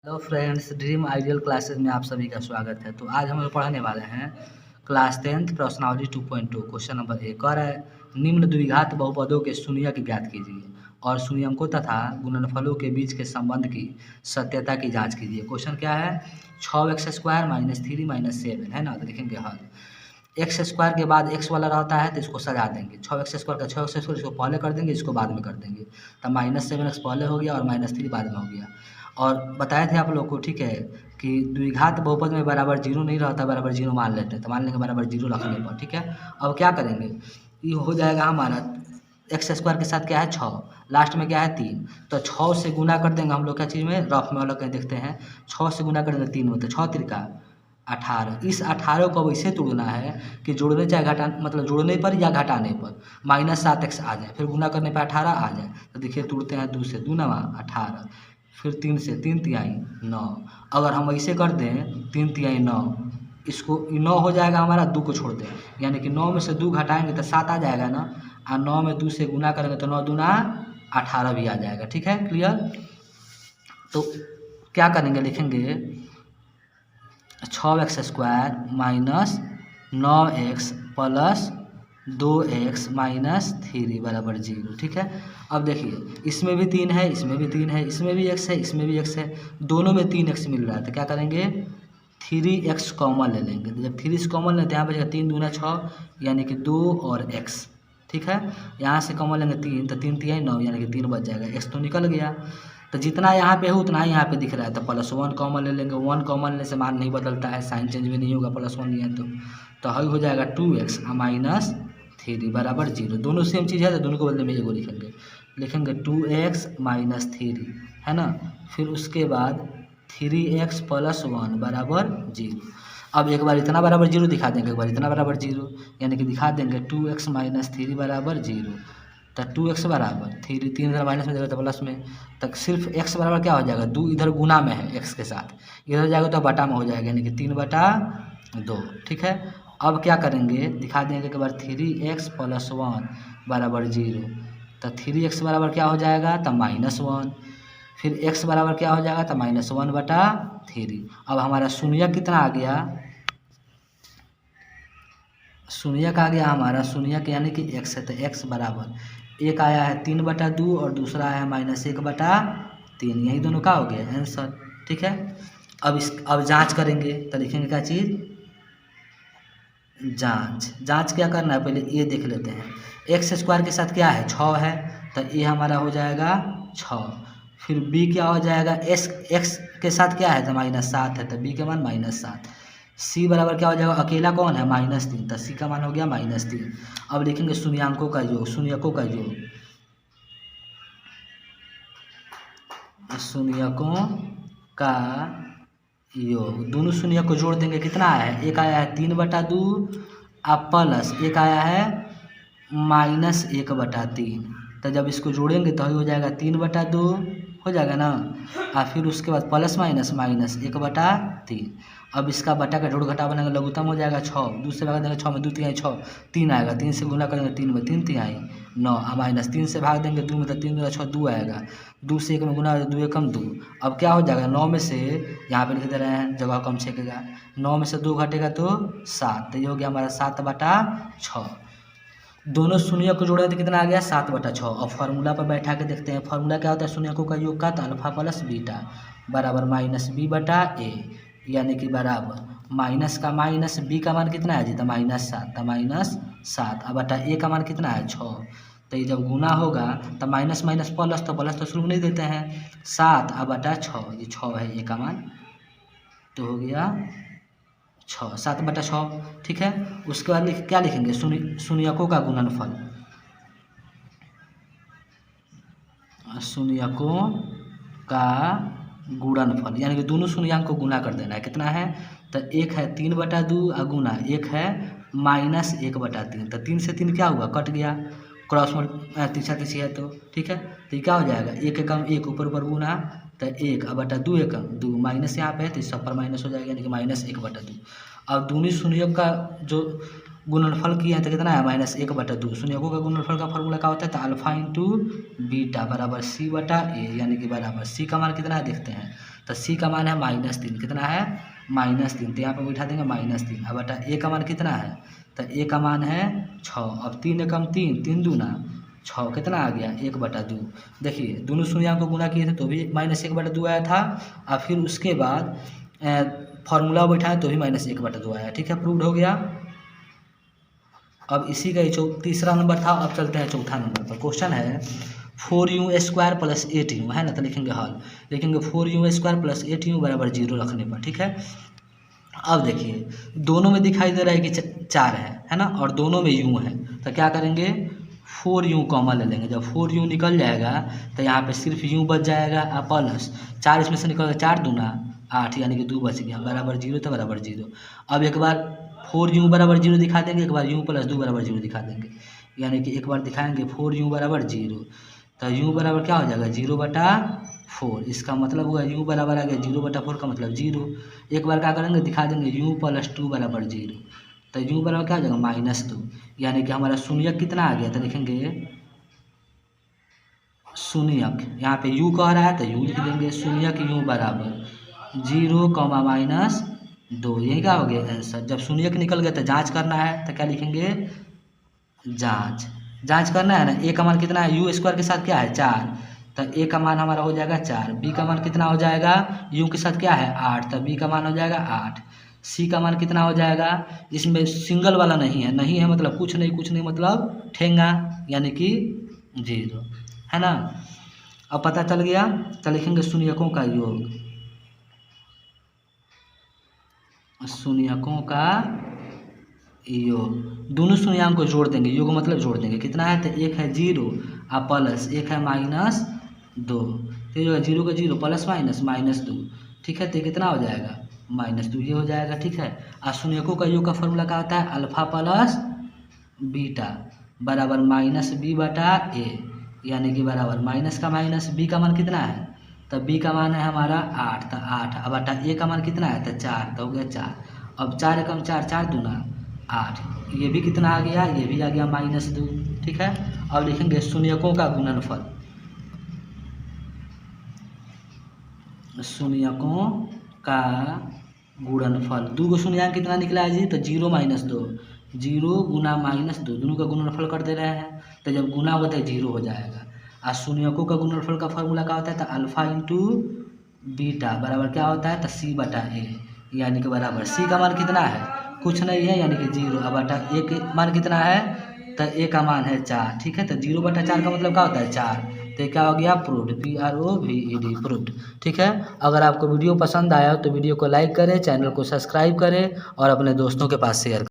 Hello friends, dream ideal classes में आप सभी का स्वागत है। तो आज हम लोग पढ़ने वाले हैं क्लास 10th प्रश्नावली 2.2 क्वेश्चन नंबर 1 और है निम्न द्विघात बहुपदों के शून्यक ज्ञात कीजिए और शून्यकों तथा गुणनफलों के बीच के संबंध की सत्यता की जांच कीजिए। क्वेश्चन क्या है? 6x² - 3 - 7 है ना। तो लिखेंगे हल। एक्स स्क्वायर के बाद एक्स वाला रहता है तो इसको सजा देंगे। 6x² का 6x² इसको पहले कर देंगे, इसको बाद में कर देंगे। तब -7x पहले हो गया और -3 बाद में हो गया। और बताए थे आप लोग को, ठीक है, कि द्विघात बहुपद में बराबर जीरो नहीं रहता, बराबर जीरो मान लेते हैं। तो मान लेंगे बराबर जीरो रखने पर, ठीक है। अब क्या करेंगे, ये हो जाएगा हमारा x² के साथ क्या है 6, लास्ट में क्या है 3। तो 6 से गुना कर देंगे हम लोग क्या चीज़ में, रफ में वाला कहीं देखते हैं। 6 से गुना कर देंगे 3 में, तो 6 त्रिका 18। इस 18 को अब ऐसे तोड़ना है कि जोड़ने चाहे घटा, मतलब जोड़ने पर या घटाने पर -7x आ जाए, फिर गुना करने पर 18 आ जाए। तो देखिए तोड़ते हैं 2 से 2 9 18, फिर 3 से 3 तिहाई 9। अगर हम ऐसे कर दें 3 तिहाई 9, इसको 9 हो जाएगा हमारा, 2 को छोड़ दें, यानी कि 9 में से 2 घटाएंगे तो 7 आ जाएगा ना। और 9 में 2 से गुना करेंगे तो 9 दूना 18 भी आ जाएगा। ठीक है, क्लियर। तो क्या करेंगे, लिखेंगे 6x² - 9x + 2x - 3 बराबर 0। ठीक है। अब देखिए इसमें भी 3 है, इसमें भी 3 है, इसमें भी x है, इसमें भी x है, दोनों में 3x मिल रहा है। तो क्या करेंगे 3x कॉमन ले लेंगे। तो जब 3 कॉमन लेते हैं यहाँ बचेगा 3 दूना 6, यानी कि 2 और x। ठीक है, यहाँ से कॉमन लेंगे 3, तो 3 तिहाई 9, यानी कि 3 बच जाएगा, x तो निकल गया। तो जितना यहाँ पे है उतना ही यहाँ पे दिख रहा है। तो +1 कॉमन ले लेंगे। 1 कॉमन लेने से मान नहीं बदलता है, साइन चेंज भी नहीं होगा, +1 लिया तो हल हो जाएगा 2x - 3 बराबर 0। दोनों सेम चीज़ है तो दोनों को बदले में एगो लिखेंगे 2x - 3 है ना। फिर उसके बाद 3x + 1 बराबर 0। अब एक बार इतना बराबर 0 दिखा देंगे, एक बार इतना बराबर 0, यानी कि दिखा देंगे 2x - 3 बराबर 0। तो 2x बराबर 3 इधर माइनस में देगा तो प्लस में, तक सिर्फ x बराबर क्या हो जाएगा 2, इधर गुना में है x के साथ, इधर जाएगा तो बटा में हो जाएगा, यानी कि 3/2। ठीक है। अब क्या करेंगे, दिखा देंगे एक बार 3x + 1 बराबर 0। तो 3x बराबर क्या हो जाएगा, तो -1। फिर x बराबर क्या हो जाएगा, तो -1/3। अब हमारा शून्यक कितना आ गया, शून्यक आ गया हमारा, शून्यक यानी कि x है। तो x बराबर एक आया है 3/2 और दूसरा आया है -1/3, यही दोनों का हो गया आंसर। ठीक है। अब जांच करेंगे तो लिखेंगे क्या चीज़, जांच क्या करना है, पहले ये देख लेते हैं। x² के साथ क्या है 6 है, तो ये हमारा हो जाएगा 6। फिर b क्या हो जाएगा, x के साथ क्या है तो -7 है, तो b का मान -7। c बराबर क्या हो जाएगा, अकेला कौन है -3, तो c का मान हो गया -3। अब लिखेंगे शून्यकों का योग, शून्यकों का योग, दोनों शून्य को जोड़ देंगे, कितना आया है, एक आया है 3/2 और प्लस एक आया है -1/3। तो जब इसको जोड़ेंगे तो हो जाएगा 3/2 हो जाएगा ना, और फिर उसके बाद प्लस माइनस -1/3। अब इसका बटा का जोड़ घटा बनाएंगे, लघुत्तम हो जाएगा 6, 2 से भाग देंगे 6 में 2 तिहाई 6, 3 आएगा, 3 से गुना करेंगे 3 में 3 तिहाई 9, और -3 से भाग देंगे 2 में, तो 3 दूना 6 2 आएगा, 2 से 1 में गुना 2 एकम 2। अब क्या हो जाएगा 9 में से, यहाँ पे लिख दे रहे हैं जगह कम छेकेगा, 9 में से 2 घटेगा तो 7, तो ये हो गया हमारा 7/6। दोनों शून्य को जोड़े तो कितना आ गया 7/6। और फार्मूला पर बैठा के देखते हैं, फार्मूला क्या होता है शून्यकों का योग का, तो अल्फा + बीटा बराबर -b/a, यानी कि बराबर माइनस का माइनस b का मान कितना है जी, तो -7, तो -7 अब बटा a का मान कितना है 6। तो ये जब गुना होगा तो माइनस माइनस प्लस, तो प्लस तो शुरू में नहीं देते हैं, 7/6, ये 6 है a का मान, तो हो गया 6, 7/6। ठीक है। उसके बाद क्या लिखेंगे, शून्यकों का गुणनफल, शून्यकों का गुणनफल, यानी कि दोनों शून्यंक को गुना कर देना है। कितना है, तो एक है 3/2 और गुना एक है -1/3। तो 3 से 3 क्या हुआ, कट गया, क्रॉस में तीसरा तीसरी है तो ठीक है। तो ये क्या हो जाएगा, 1 एकम 1 ऊपर ऊपर गुना, तो 1/2 एकम 2, माइनस यहाँ पे है तो सब पर माइनस हो जाएगा, यानी कि -1/2। अब दोनों शून्यों का जो गुणनफल किया है तो कितना है -1/2। शून्यकों का गुणनफल का फॉर्मूला क्या होता है, तो अल्फा इंटू बीटा बराबर सी बटा ए, यानी कि बराबर सी का मान कितना है देखते हैं, तो सी का मान है -3, कितना है -3, तो यहाँ पर बैठा देंगे -3। अब बटा ए का मान कितना है, तो ए का मान है 6। अब 3 एकम 3, 3 दूना 6, कितना आ गया 1/2। देखिए दोनों शून्यों को गुना किए थे तो भी -1/2 आया था, और फिर उसके बाद फार्मूला बैठाया तो भी -1/2 आया। ठीक है, प्रूव्ड हो गया। अब इसी का तीसरा नंबर था। अब चलते हैं चौथा नंबर पर। क्वेश्चन है 4u² + 8u है ना, तो लिखेंगे हल, लिखेंगे 4u² + 8u बराबर 0 रखने पर। ठीक है, अब देखिए दोनों में दिखाई दे रहा है कि 4 है ना, और दोनों में u है, तो क्या करेंगे 4u कॉमन ले लेंगे। जब 4u निकल जाएगा तो यहाँ पे सिर्फ u बच जाएगा, और प्लस 4 इसमें से निकल 4 दूना 8, यानी कि 2 बच गया, बराबर 0, तो बराबर 0। अब एक बार 4u बराबर 0 दिखा देंगे, एक बार u + 2 बराबर 0 दिखा देंगे, यानी कि एक बार दिखाएंगे 4u बराबर 0, तो u बराबर क्या हो जाएगा 0/4। इसका मतलब हुआ u बराबर आ गया 0/4 का मतलब 0। एक बार क्या करेंगे दिखा देंगे u + 2 बराबर 0, तो u बराबर क्या हो जाएगा -2, यानी कि हमारा शून्यक कितना आ गया, तो लिखेंगे शून्यक, यहाँ पे u कह रहा है तो u लिख देंगे, शून्यक u बराबर 0, -2। यही क्या हो गया आंसर। जब शून्यक निकल गया तो जांच करना है, तो क्या लिखेंगे जांच करना है ना। ए का मान कितना है, u² के साथ क्या है 4, तो ए का मान हमारा हो जाएगा 4। बी का मान कितना हो जाएगा, u के साथ क्या है 8, तो बी का मान हो जाएगा 8। सी का मान कितना हो जाएगा, इसमें सिंगल वाला नहीं है मतलब कुछ नहीं मतलब ठेंगा, यानी कि 0 है ना। अब पता चल गया, तो लिखेंगे शून्यकों का योग, शून्यकों का योग, दोनों शून्यांक को जोड़ देंगे, योग मतलब जोड़ देंगे, कितना है, तो एक है 0 और प्लस एक है -2, तो जो है 0 का 0 प्लस -2। ठीक है, तो कितना हो जाएगा -2, ये हो जाएगा। ठीक है, और शून्यकों का योग का फॉर्मूला क्या होता है, अल्फा प्लस बीटा बराबर -b/a, यानी कि बराबर माइनस का माइनस बी का मान कितना है, तो बी का मान है हमारा 8, तो 8 अब बटा ए का मान कितना है, तो 4, तो हो गया 4। अब 4 एकम 4, 4 दूना 8, ये भी कितना आ गया, ये भी आ गया -2। ठीक है, अब लिखेंगे शून्यकों का गुणनफल, शून्यकों का गुणनफल, 2 गो शून्यंक कितना निकला है जी, तो 0 - 2, 0 गुना -2, दोनों का गुणनफल कर दे रहे हैं, तो जब गुना होता है 0 हो जाएगा। और शून्यकों का गुणनफल का फॉर्मूला क्या होता है, तो अल्फा इंटू बीटा बराबर क्या होता है, तो c/a, यानी कि बराबर c का मान कितना है, कुछ नहीं है, यानी कि 0, अब बटा ए के मान कितना है, तो ए का मान है 4। ठीक है, तो 0/4 का मतलब क्या होता है 4, तो क्या हो गया प्रूव्ड, PROVED प्रूव्ड। ठीक है, अगर आपको वीडियो पसंद आया हो तो वीडियो को लाइक करें, चैनल को सब्सक्राइब करें और अपने दोस्तों के पास शेयर करें।